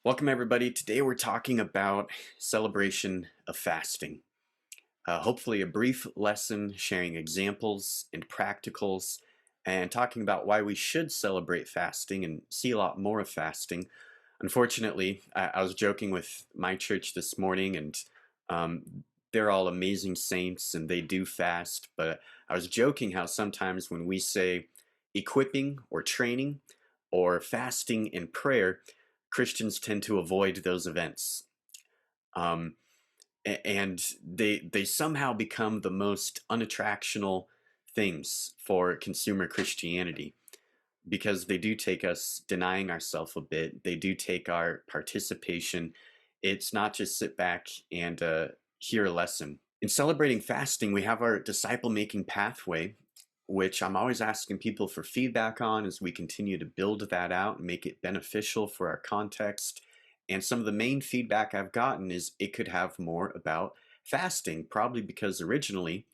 Welcome, everybody. Today we're talking about celebration of fasting. Hopefully, a brief lesson sharing examples and practicals and talking about why we should celebrate fasting and see a lot more of fasting. Unfortunately, I was joking with my church this morning, and they're all amazing saints and they do fast. But I was joking how sometimes when we say equipping or training or fasting and prayer, Christians tend to avoid those events. Um, and they somehow become the most unattractional things for consumer Christianity because they do take us denying ourselves a bit. They do take our participation. It's not just sit back and hear a lesson. In celebrating fasting, we have our disciple making pathway, which I'm always asking people for feedback on as we continue to build that out and make it beneficial for our context. And some of the main feedback I've gotten is it could have more about fasting, probably because originally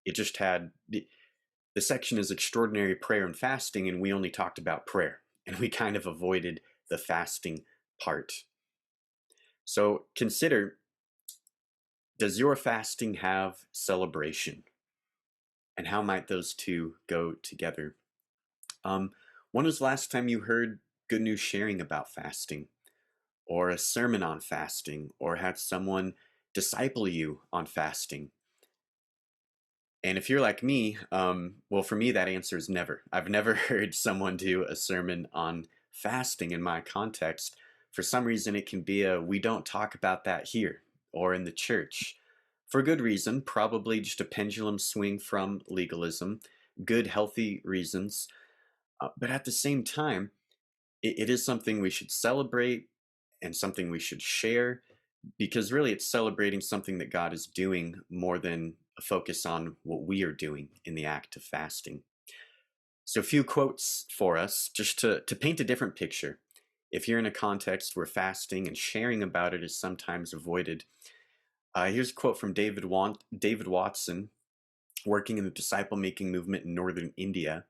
it just had the section is extraordinary prayer and fasting, and we only talked about prayer, and we kind of avoided the fasting part. So consider, does your fasting have celebration? And how might those two go together? Um, when was the last time you heard good news sharing about fasting, or a sermon on fasting, or had someone disciple you on fasting? And if you're like me, well, for me, that answer is never. I've never heard someone do a sermon on fasting in my context. For some reason, it can be a we don't talk about that here or in the church. For good reason, probably just a pendulum swing from legalism, good, healthy reasons. But at the same time, it is something we should celebrate and something we should share because really it's celebrating something that God is doing more than a focus on what we are doing in the act of fasting. So, a few quotes for us just to paint a different picture. If you're in a context where fasting and sharing about it is sometimes avoided, here's a quote from David Watson, working in the disciple making movement in northern India.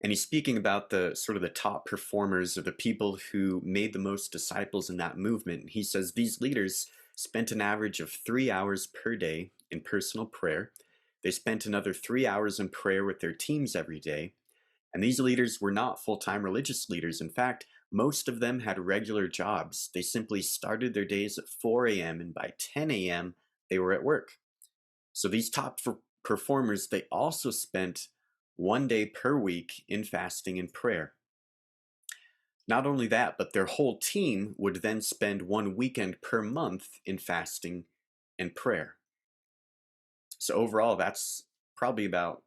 And he's speaking about the sort of the top performers or the people who made the most disciples in that movement. He says these leaders spent an average of 3 hours per day in personal prayer. They spent another 3 hours in prayer with their teams every day. And these leaders were not full time religious leaders. In fact, most of them had regular jobs. They simply started their days at 4 a.m. and by 10 a.m., they were at work. So these top performers, they also spent 1 day per week in fasting and prayer. Not only that, but their whole team would then spend 1 weekend per month in fasting and prayer. So overall, that's probably about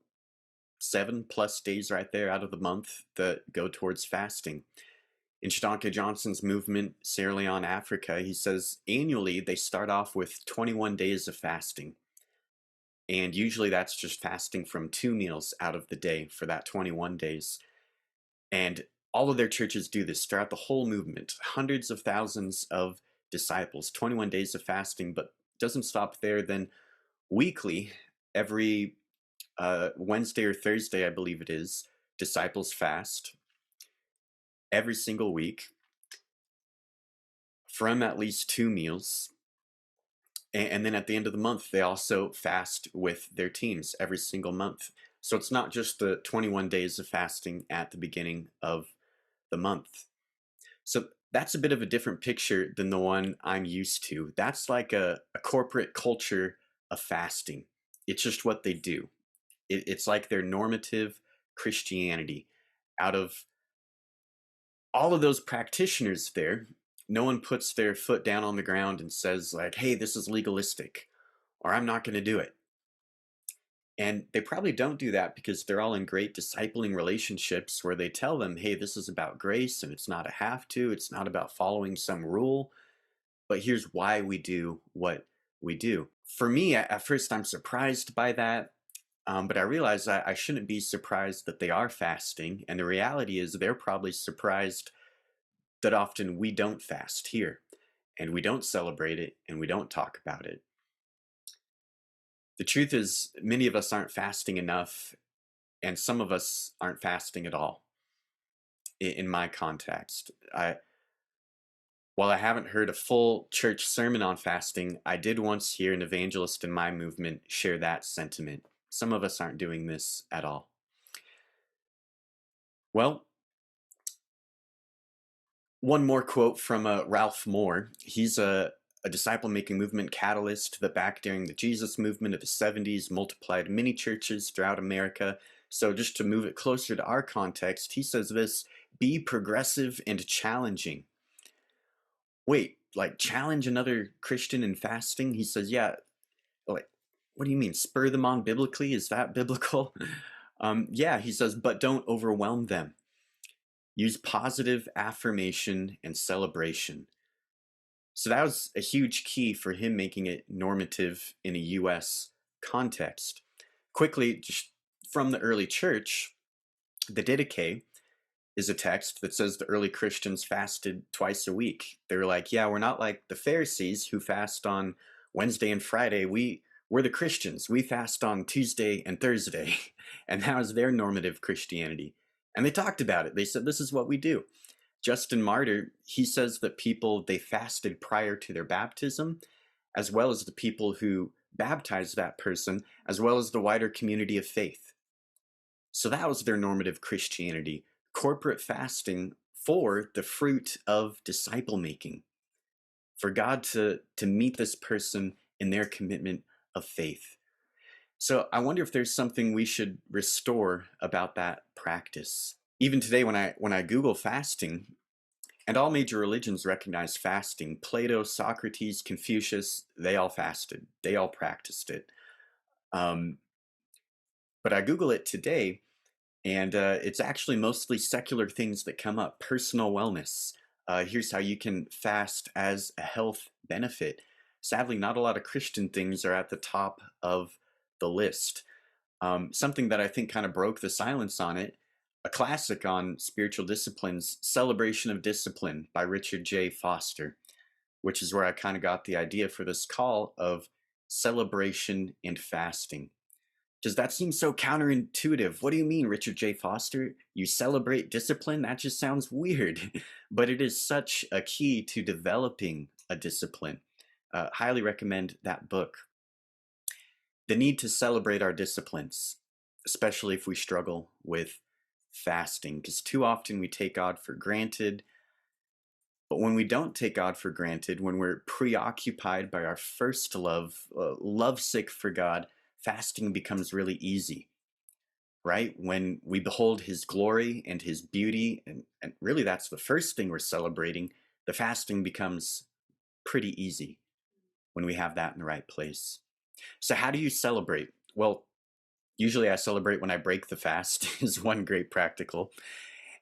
7+ days right there out of the month that go towards fasting. In Shadonka Johnson's movement, Sierra Leone, Africa, he says annually they start off with 21 days of fasting. And usually that's just fasting from 2 meals out of the day for that 21 days. And all of their churches do this throughout the whole movement. Hundreds of thousands of disciples, 21 days of fasting, but doesn't stop there. Then weekly, every Wednesday or Thursday, I believe it is, disciples fast every single week from at least 2 meals. And then at the end of the month, they also fast with their teams every single month. So it's not just the 21 days of fasting at the beginning of the month. So that's a bit of a different picture than the one I'm used to. That's like a corporate culture of fasting. It's just what they do. It's like their normative Christianity. Out of all of those practitioners there, no one puts their foot down on the ground and says, like, hey, this is legalistic, or I'm not going to do it. And they probably don't do that because they're all in great discipling relationships where they tell them, hey, this is about grace and it's not a have to, it's not about following some rule, but here's why we do what we do. For me, at first, I'm surprised by that, but I realize I shouldn't be surprised that they are fasting. And the reality is, they're probably surprised that often we don't fast here and we don't celebrate it and we don't talk about it. The truth is, many of us aren't fasting enough, and some of us aren't fasting at all in my context. While I haven't heard a full church sermon on fasting, I did once hear an evangelist in my movement share that sentiment. Some of us aren't doing this at all. Well, one more quote from Ralph Moore. He's a disciple making movement catalyst that back during the Jesus movement of the 70s multiplied many churches throughout America. So, just to move it closer to our context, he says this: be progressive and challenging. Wait, like challenge another Christian in fasting? He says, yeah, like, what do you mean? Spur them on biblically? Is that biblical? Yeah, he says, but don't overwhelm them. Use positive affirmation and celebration. So that was a huge key for him making it normative in a US context. Quickly, just from the early church, the Didache is a text that says the early Christians fasted twice a week. They were like, yeah, we're not like the Pharisees who fast on Wednesday and Friday. We're the Christians. We fast on Tuesday and Thursday. And that was their normative Christianity. And they talked about it. They said, this is what we do. Justin Martyr, he says that people, they fasted prior to their baptism, as well as the people who baptized that person, as well as the wider community of faith. So that was their normative Christianity, corporate fasting for the fruit of disciple making, for God to meet this person in their commitment of faith. So I wonder if there's something we should restore about that practice. Even today, when I Google fasting, and all major religions recognize fasting. Plato, Socrates, Confucius, they all fasted. They all practiced it. Um, but I Google it today, and it's actually mostly secular things that come up. Personal wellness. Here's how you can fast as a health benefit. Sadly, not a lot of Christian things are at the top of the list. Something that I think kind of broke the silence on it, a classic on spiritual disciplines, Celebration of Discipline by Richard J. Foster, which is where I kind of got the idea for this call of celebration and fasting. Because that seems so counterintuitive. What do you mean, Richard J. Foster? You celebrate discipline? That just sounds weird. But it is such a key to developing a discipline. Highly recommend that book. The need to celebrate our disciplines, especially if we struggle with fasting, because too often we take God for granted. But when we don't take God for granted, when we're preoccupied by our first love, lovesick for God, fasting becomes really easy, right? When we behold His glory and His beauty, and really that's the first thing we're celebrating, the fasting becomes pretty easy when we have that in the right place. So, how do you celebrate? Well, usually I celebrate when I break the fast, is one great practical.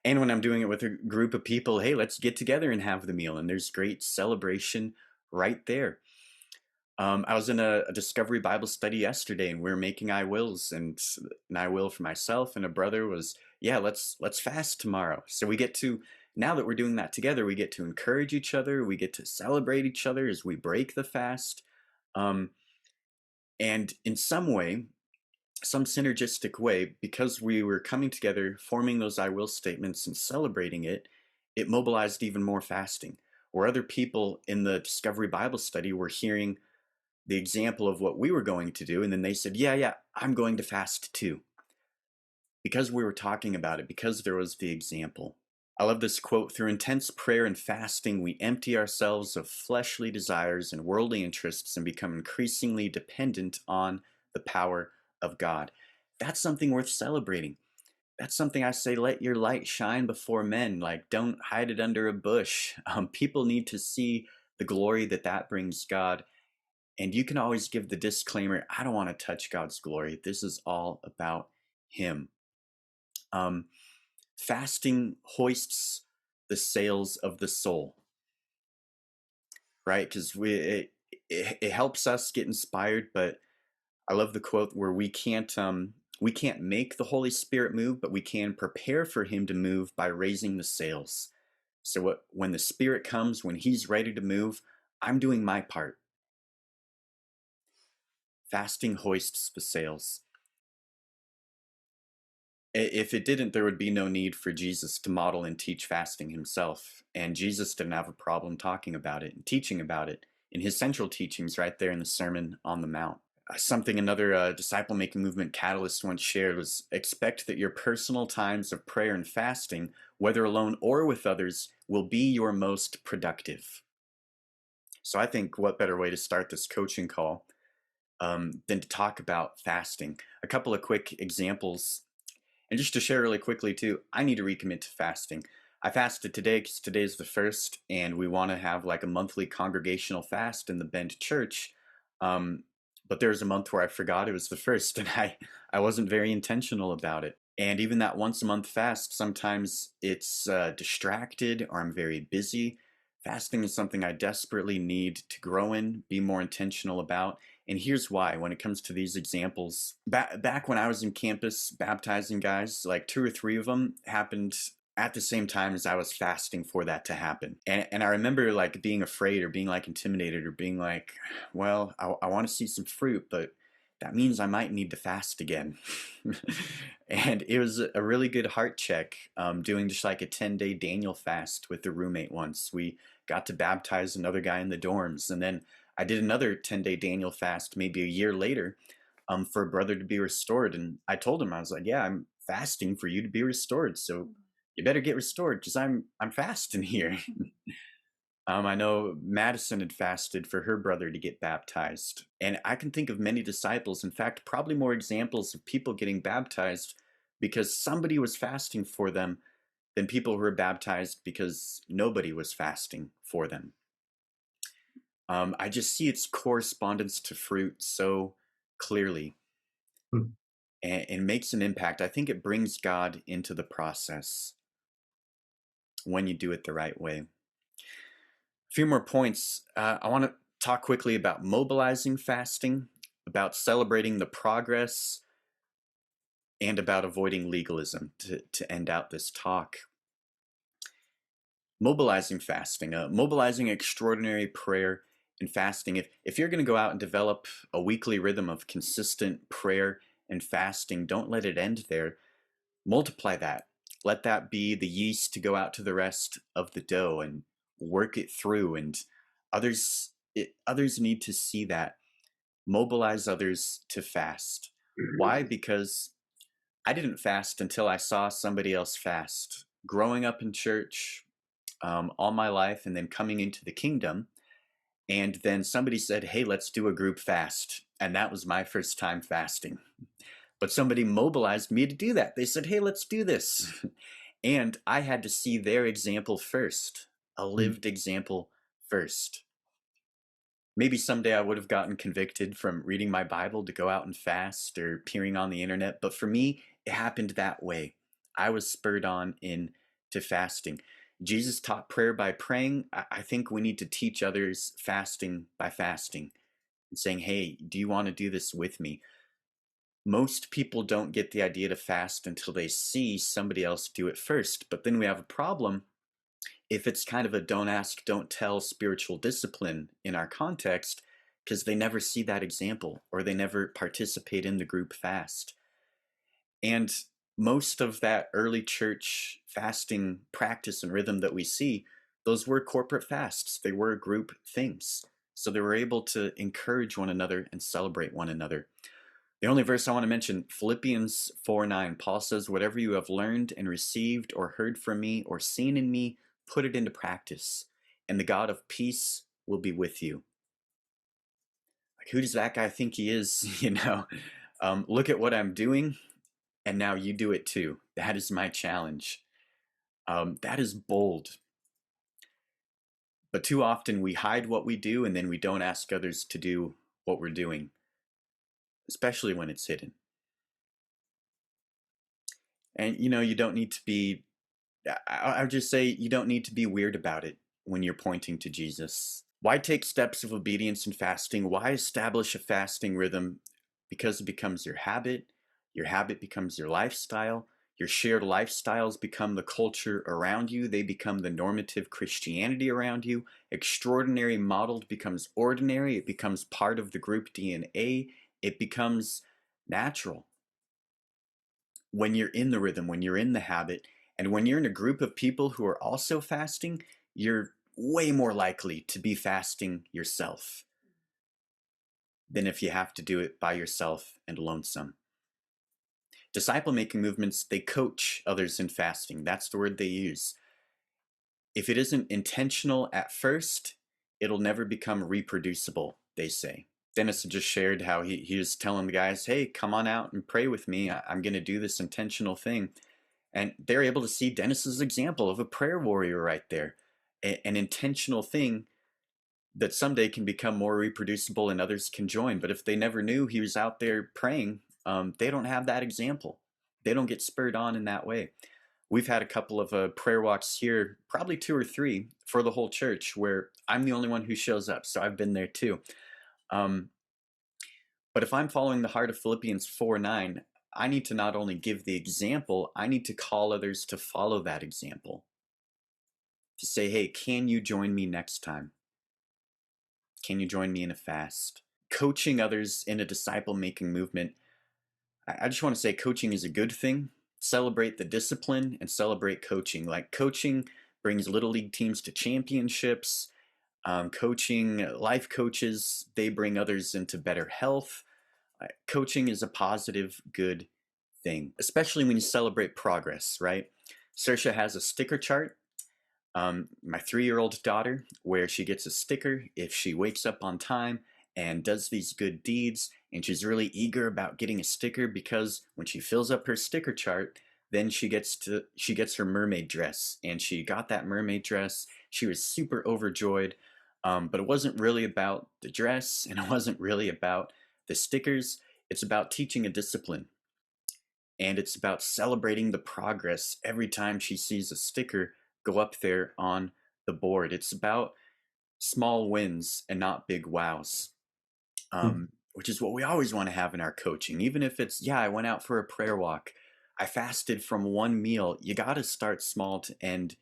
And when I'm doing it with a group of people, hey, let's get together and have the meal. And there's great celebration right there. I was in a discovery Bible study yesterday, and we were making I wills, and an I will for myself and a brother was, yeah, let's fast tomorrow. So we get to, now that we're doing that together, we get to encourage each other, we get to celebrate each other as we break the fast. Um, and in some way, some synergistic way, because we were coming together, forming those I will statements and celebrating it, it mobilized even more fasting. Where other people in the Discovery Bible study were hearing the example of what we were going to do, and then they said, yeah, I'm going to fast too. Because we were talking about it, because there was the example. I love this quote: through intense prayer and fasting, we empty ourselves of fleshly desires and worldly interests and become increasingly dependent on the power of God. That's something worth celebrating. That's something I say, let your light shine before men. Like, don't hide it under a bush. People need to see the glory that that brings God. And you can always give the disclaimer, I don't want to touch God's glory. This is all about Him. Um, Fasting hoists the sails of the soul, right? Because it helps us get inspired. But I love the quote where we can't make the Holy Spirit move, but we can prepare for Him to move by raising the sails. So when the Spirit comes, when He's ready to move, I'm doing my part. Fasting hoists the sails. If it didn't, there would be no need for Jesus to model and teach fasting himself. And Jesus didn't have a problem talking about it and teaching about it in his central teachings right there in the Sermon on the Mount. Something another disciple making movement catalyst once shared was expect that your personal times of prayer and fasting, whether alone or with others, will be your most productive. So I think what better way to start this coaching call than to talk about fasting. A couple of quick examples. And just to share really quickly too, I need to recommit to fasting. I fasted today because today is the first, and we want to have like a monthly congregational fast in the Bend Church. Um, but there was a month where I forgot it was the first, and I wasn't very intentional about it. And even that once a month fast, sometimes it's distracted or I'm very busy. Fasting is something I desperately need to grow in, be more intentional about. And here's why. When it comes to these examples, back when I was in campus baptizing guys, like two or three of them happened at the same time as I was fasting for that to happen. And I remember like being afraid or being like intimidated or being like, well, I want to see some fruit, but that means I might need to fast again. And it was a really good heart check, doing just like a 10-day Daniel fast with the roommate once. We got to baptize another guy in the dorms. And then I did another 10-day Daniel fast maybe a year later, for a brother to be restored. And I told him, I was like, yeah, I'm fasting for you to be restored. So you better get restored because I'm fasting here. I know Madison had fasted for her brother to get baptized. And I can think of many disciples, in fact, probably more examples of people getting baptized because somebody was fasting for them than people who were baptized because nobody was fasting for them. I just see its correspondence to fruit so clearly, Hmm. and makes an impact. I think it brings God into the process when you do it the right way. A few more points. I want to talk quickly about mobilizing fasting, about celebrating the progress, and about avoiding legalism to end out this talk. Mobilizing fasting, mobilizing extraordinary prayer and fasting. If you're going to go out and develop a weekly rhythm of consistent prayer and fasting, don't let it end there. Multiply that. Let that be the yeast to go out to the rest of the dough and work it through. And others need to see that. Mobilize others to fast. Why? Because I didn't fast until I saw somebody else fast. Growing up in church, all my life, and then coming into the kingdom, and then somebody said, hey, let's do a group fast. And that was my first time fasting. But somebody mobilized me to do that. They said, hey, let's do this. And I had to see their example first, a Hmm. lived example first. Maybe someday I would have gotten convicted from reading my Bible to go out and fast or peering on the internet, but for me, it happened that way. I was spurred on into fasting. Jesus taught prayer by praying. I think we need to teach others fasting by fasting and saying, hey, do you want to do this with me? Most people don't get the idea to fast until they see somebody else do it first. But then we have a problem if it's kind of a don't ask, don't tell spiritual discipline in our context, because they never see that example or they never participate in the group fast. And most of that early church fasting practice and rhythm that we see, those were corporate fasts, they were group things. So they were able to encourage one another and celebrate one another. The only verse I want to mention, Philippians 4:9, Paul says, whatever you have learned and received or heard from me or seen in me, put it into practice, and the God of peace will be with you. Like, who does that guy think he is? Look at what I'm doing, and now you do it too. That is my challenge. That is bold. But too often we hide what we do, and then we don't ask others to do what we're doing, especially when it's hidden. And you don't need to be I would just say you don't need to be weird about it when you're pointing to Jesus. Why take steps of obedience and fasting? Why establish a fasting rhythm? Because it becomes your habit becomes your lifestyle, your shared lifestyles become the culture around you, they become the normative Christianity around you. Extraordinary modeled becomes ordinary, it becomes part of the group DNA, it becomes natural. when you're in the rhythm, when you're in the habit, and when you're in a group of people who are also fasting, you're way more likely to be fasting yourself than if you have to do it by yourself and lonesome. Disciple making movements, they coach others in fasting. That's the word they use. If it isn't intentional at first, it'll never become reproducible, they say. Dennis had just shared how he was telling the guys, hey, come on out and pray with me. I'm going to do this intentional thing. And they're able to see Dennis's example of a prayer warrior right there, an intentional thing that someday can become more reproducible and others can join. But if they never knew he was out there praying, they don't have that example. They don't get spurred on in that way. We've had a couple of prayer walks here, probably 2 or 3 for the whole church, where I'm the only one who shows up. So I've been there too. But if I'm following the heart of Philippians 4:9, I need to not only give the example, I need to call others to follow that example. To say, hey, can you join me next time? Can you join me in a fast? Coaching others in a disciple-making movement, I just want to say coaching is a good thing. Celebrate the discipline and celebrate coaching. Like coaching brings little league teams to championships. Coaching, life coaches, they bring others into better health. Coaching is a positive, good thing, especially when you celebrate progress, right? Saoirse has a sticker chart, my 3-year-old daughter, where she gets a sticker if she wakes up on time and does these good deeds. And she's really eager about getting a sticker because when she fills up her sticker chart, then she gets her mermaid dress. And she got that mermaid dress. She was super overjoyed. But it wasn't really about the dress, and it wasn't really about the stickers. It's about teaching a discipline. And it's about celebrating the progress every time she sees a sticker go up there on the board. It's about small wins and not big wows, which is what we always want to have in our coaching. Even if it's, yeah, I went out for a prayer walk, I fasted from one meal. You got to start small to end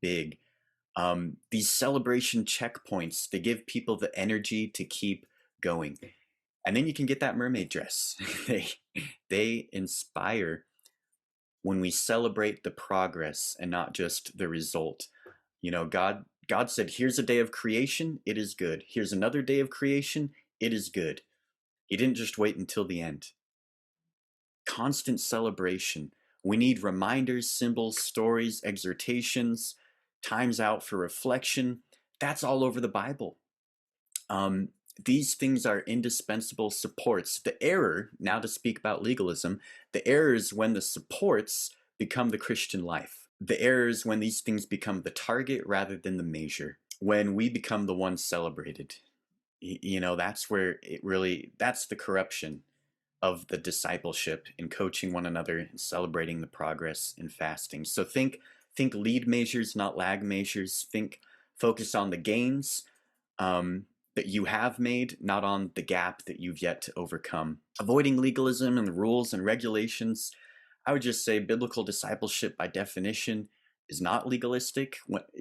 big. These celebration checkpoints, they give people the energy to keep going. And then you can get that mermaid dress. they inspire when we celebrate the progress and not just the result. You know, God said, here's a day of creation, it is good. Here's another day of creation, it is good. He didn't just wait until the end. Constant celebration. We need reminders, symbols, stories, exhortations, times out for reflection. That's all over the Bible. These things are indispensable supports. The error, now to speak about legalism, the error is when the supports become the Christian life. The error is when these things become the target rather than the measure. When we become the ones celebrated. You know, that's where that's the corruption of the discipleship in coaching one another and celebrating the progress in fasting. So think lead measures, not lag measures. Focus on the gains that you have made, not on the gap that you've yet to overcome. Avoiding legalism and the rules and regulations, I would just say biblical discipleship by definition is not legalistic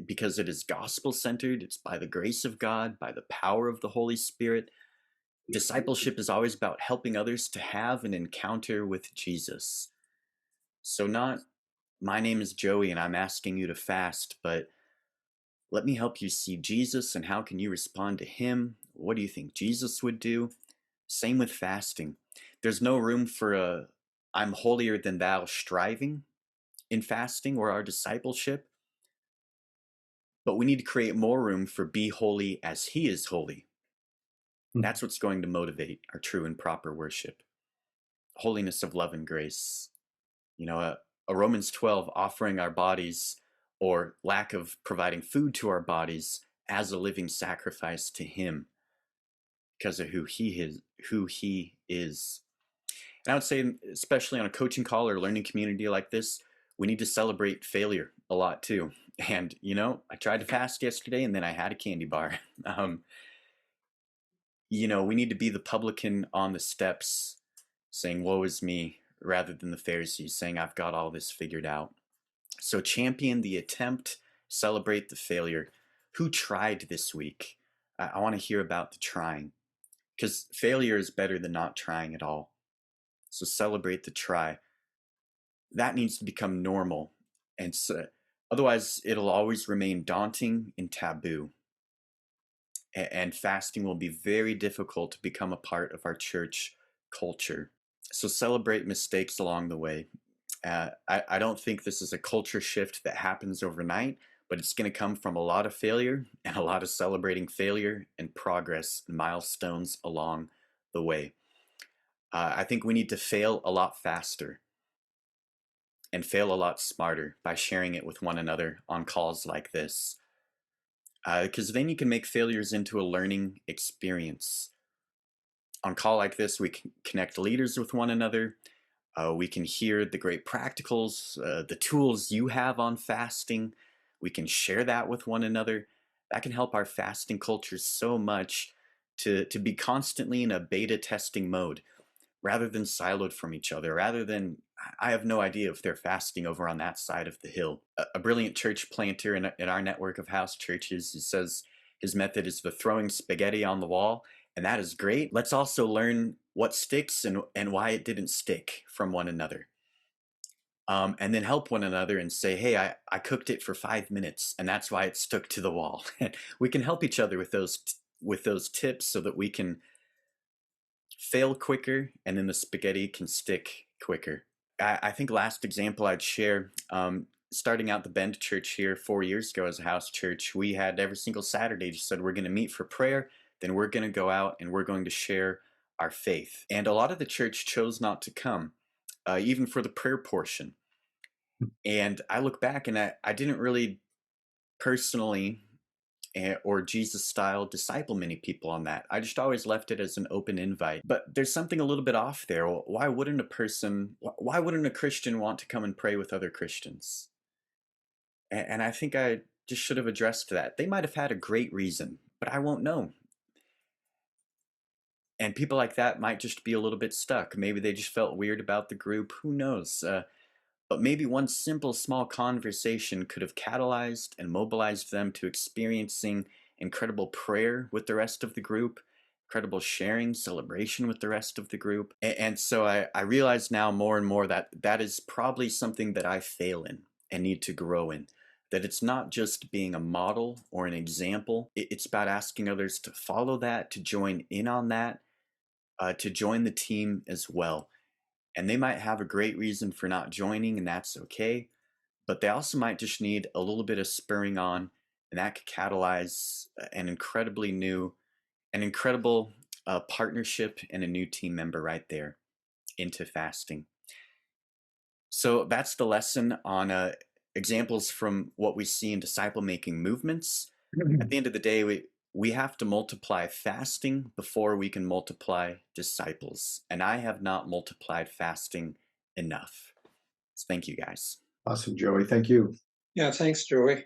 because it is gospel-centered. It's by the grace of God, by the power of the Holy Spirit. Discipleship is always about helping others to have an encounter with Jesus. So not, my name is Joey and I'm asking you to fast, but let me help you see Jesus and how can you respond to him? What do you think Jesus would do? Same with fasting. There's no room for a I'm holier than thou striving in fasting or our discipleship, but we need to create more room for be holy as he is holy. That's what's going to motivate our true and proper worship. Holiness of love and grace. You know, a Romans 12 offering our bodies or lack of providing food to our bodies as a living sacrifice to him because of who he is. And I would say, especially on a coaching call or learning community like this, we need to celebrate failure a lot too. And, you know, I tried to fast yesterday and then I had a candy bar. You know, we need to be the publican on the steps saying, woe is me, rather than the Pharisees saying, I've got all this figured out. So champion the attempt, celebrate the failure. Who tried this week? I want to hear about the trying, because failure is better than not trying at all. So celebrate the try. that needs to become normal. And so, otherwise, it'll always remain daunting and taboo. And fasting will be very difficult to become a part of our church culture. So celebrate mistakes along the way. I don't think this is a culture shift that happens overnight, but it's going to come from a lot of failure and a lot of celebrating failure and progress and milestones along the way. I think we need to fail a lot faster and fail a lot smarter by sharing it with one another on calls like this. Because then you can make failures into a learning experience. On call like this, we can connect leaders with one another. We can hear the great practicals, the tools you have on fasting. We can share that with one another. That can help our fasting culture so much to be constantly in a beta testing mode rather than siloed from each other, rather than I have no idea if they're fasting over on that side of the hill. A brilliant church planter in our network of house churches, he says his method is the throwing spaghetti on the wall, and that is great. Let's also learn what sticks and why it didn't stick from one another. And then help one another and say, hey, I cooked it for 5 minutes and that's why it stuck to the wall. We can help each other with those tips so that we can fail quicker and then the spaghetti can stick quicker. I think last example I'd share, starting out the Bend Church here 4 years ago as a house church, we had every single Saturday just said we're going to meet for prayer, then we're going to go out and we're going to share our faith. And a lot of the church chose not to come, even for the prayer portion. And I look back and I didn't really personally or Jesus style disciple many people on that. I just always left it as an open invite. But there's something a little bit off there. Why wouldn't a Christian want to come and pray with other Christians? And I think I just should have addressed that. They might have had a great reason, but I won't know. And people like that might just be a little bit stuck. Maybe they just felt weird about the group. Who knows? But maybe one simple small conversation could have catalyzed and mobilized them to experiencing incredible prayer with the rest of the group, incredible sharing, celebration with the rest of the group. And so I realize now more and more that that is probably something that I fail in and need to grow in. That it's not just being a model or an example, it's about asking others to follow that, to join in on that, to join the team as well. And they might have a great reason for not joining, and that's okay. But they also might just need a little bit of spurring on, and that could catalyze an incredible partnership and a new team member right there into fasting. So that's the lesson on examples from what we see in disciple making movements. At the end of the day, we have to multiply fasting before we can multiply disciples. And I have not multiplied fasting enough. So thank you guys. Awesome, Joey. Thank you. Yeah, thanks, Joey.